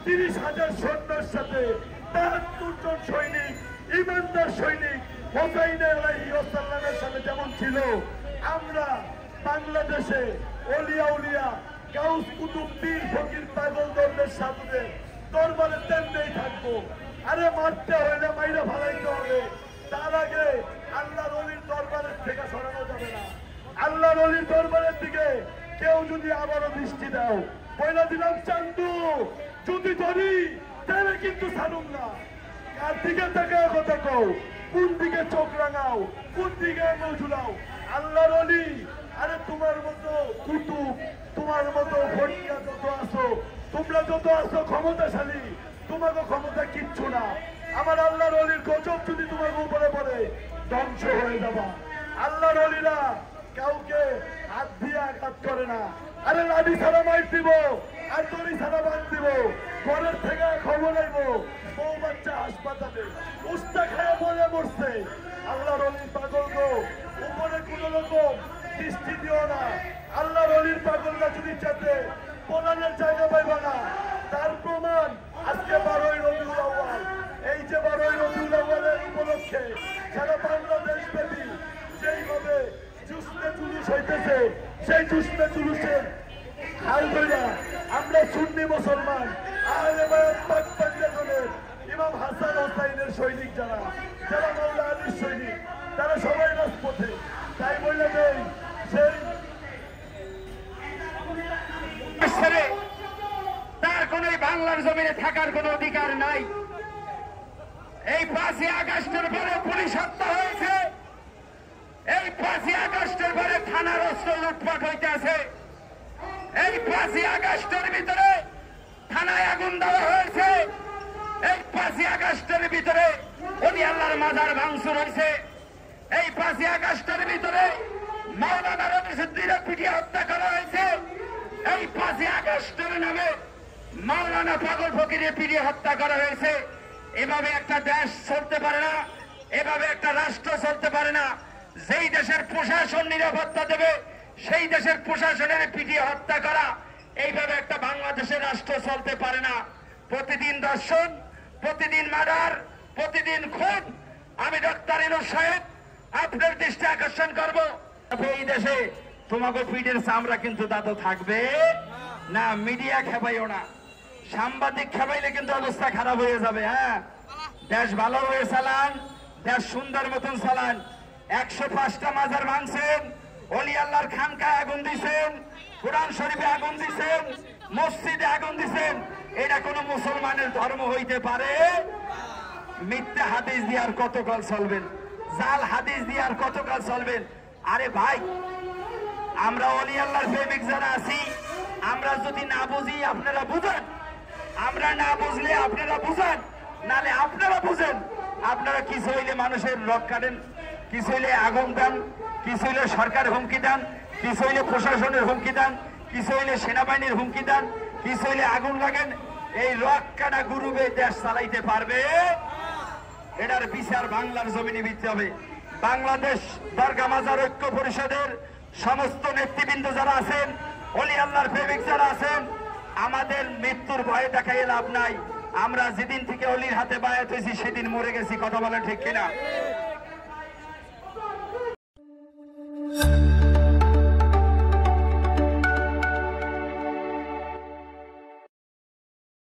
30,000 সৈন্যের সাথে 73 জন সৈনিক, ইমানদার সৈনিক হোসাইন আলাইহিস সালামের সাথে যেমন ছিল, আমরা বাংলাদেশে ওলিয়া উলিয়া গাউস কুতুব পীর ফকির পাগল দরবেশ সাধুদের দরবারে তেমনি থাকবো। আরে মারতে হইলে মাইরা ফালাইতে হবে, তার আগে আল্লাহর ওলির দরবারের থেকে সরানো যাবে না। আল্লাহর ওলির দরবারের দিকে কেউ যদি আবারও দৃষ্টি দাও, পয়লা দিলাম চান্দু যদি ধরি তাহলে কিন্তু ছাড়ুম না। কার দিকে তাকায় কথা কও, কোন দিকে চোখ রাঙাও, কোন দিকে আঙুল ঝুলাও। আল্লাহর ওলি, আরে তোমার মতো কুতুব, তোমার মতো ফটিয়া যত আছো, তোমরা যত আছো ক্ষমতাশালী, তোমাকে ক্ষমতা কিচ্ছু না। আমার আল্লাহর ওলির গজব যদি তোমার উপরে পড়ে ধ্বংস হয়ে যাবা। আল্লাহর ওলিরা কাউকে হাত দিয়ে আঘাত করে না। আরে লাঠি ছাড়া মাইর দিব আর দড়ি ছাড়া বাঁধ দিব, ঘরের থেকে খবর আইব বউ বাচ্চা হাসপাতালে উস্তা খায় মরে মরছে। আল্লাহর ওলির পাগল গো, উপরে কোন রকম দৃষ্টি দিও না। আল্লাহর ওলির পাগলরা যদি চাতে পলানের জায়গা পাইবা না। তার প্রমাণ আজকে 12ই রবিউল আউয়াল। এই যে 12ই রবিউল আউয়ালের উপলক্ষে সারা বাংলাদেশ ব্যাপী যেইভাবে জুসলে জুলুস হইতেছে, সেই জুসলে জুলুসের হাল ধইরা আমরা সুন্নি মুসলমান আহলে বায়াত পাক পাঞ্জাবের ইমাম হাসান হোসাইনের সৈনিক যারা যারা মাওলা আলীর সৈনিক, তারা সবাই রাজপথে। তাই বলে দেই সেই তার কোন বাংলার জমিনে থাকার কোন অধিকার নাই। এই 5ই আগস্টের পরে পুলিশ হত্যা হয়েছে, এই 5ই আগস্টের পরে থানার অস্ত্র লুটপাট হইতে আছে, এই 5ই আগস্টের ভিতরে থানায় আগুন দেওয়া হয়েছে, এই 5ই আগস্টের ভিতরে ওলি আল্লাহর মাজার ভাঙচুর হয়েছে, এই 5ই আগস্টের ভিতরে মাওলানা রবিসুদ্দিনে পিটিয়ে হত্যা করা হয়েছে, এই 5ই আগস্টের নামে মাওলানা পাগল ফকিরে পিটিয়ে হত্যা করা হয়েছে। এভাবে একটা দেশ চলতে পারে না, এভাবে একটা রাষ্ট্র চলতে পারে না। যেই দেশের প্রশাসন নিরাপত্তা দেবে সেই দেশের প্রশাসনের পিটিয়ে হত্যা করা, এইভাবে একটা বাংলাদেশের রাষ্ট্র চলতে পারে না। প্রতিদিন দর্শন, প্রতিদিন মার্ডার, প্রতিদিন খুন। আমি ডক্টর ইউনূস সাহেব আপনার দৃষ্টি আকর্ষণ করব, এই দেশে তোমাকে পিঠের চামড়া কিন্তু দাদু থাকবে না। মিডিয়া খেপাইও না, সাংবাদিক খেপাইলে কিন্তু অবস্থা খারাপ হয়ে যাবে। হ্যাঁ, দেশ ভালো হয়ে চালান, দেশ সুন্দর মতন চালান। 105টা মাজার ভাঙছেন, ওলি আল্লাহর খানকায় আগুন দিছেন, কোরআন শরীফে আগুন দিছেন, মসজিদে আগুন দিছেন। এটা কোন মুসলমানের ধর্ম হইতে পারে? মিথ্যা হাদিস দিয়ে আর কতকাল চলবেন? জাল হাদিস দিয়ে আর কতকাল চলবেন? আরে ভাই, আমরা ওলি আল্লাহর প্রেমিক যারা আছি, আমরা যদি না বুঝি আপনারা বুঝেন, আমরা না বুঝলে আপনারা বুঝেন, নালে আপনারা বুঝেন। আপনারা কিছু হইলে মানুষের রক কাটেন, কিছু হইলে আগুন দেন, কিছু হইলে সরকার হুমকি দেন, কিছু হইলে প্রশাসনের হুমকি দেন, কিছু হইলে সেনাবাহিনীর হুমকি দেন, কিছু হইলে আগুন লাগেন। এই রক কাটা গুরুবে দেশ চালাইতে পারবে? এটার বিচার বাংলার জমিনে দিতে হবে। বাংলাদেশ দরগা মাজার ঐক্য পরিষদের সমস্ত নেতৃবৃন্দ যারা আছেন, ওলি আল্লাহর প্রেমিক যারা আছেন, আমাদের মৃত্যুর ভয়ে দেখাই লাভ নাই। আমরা যেদিন থেকে অলির হাতে বায়াত হয়েছি সেদিন মরে গেছি। কথা বলেন ঠিক কিনা?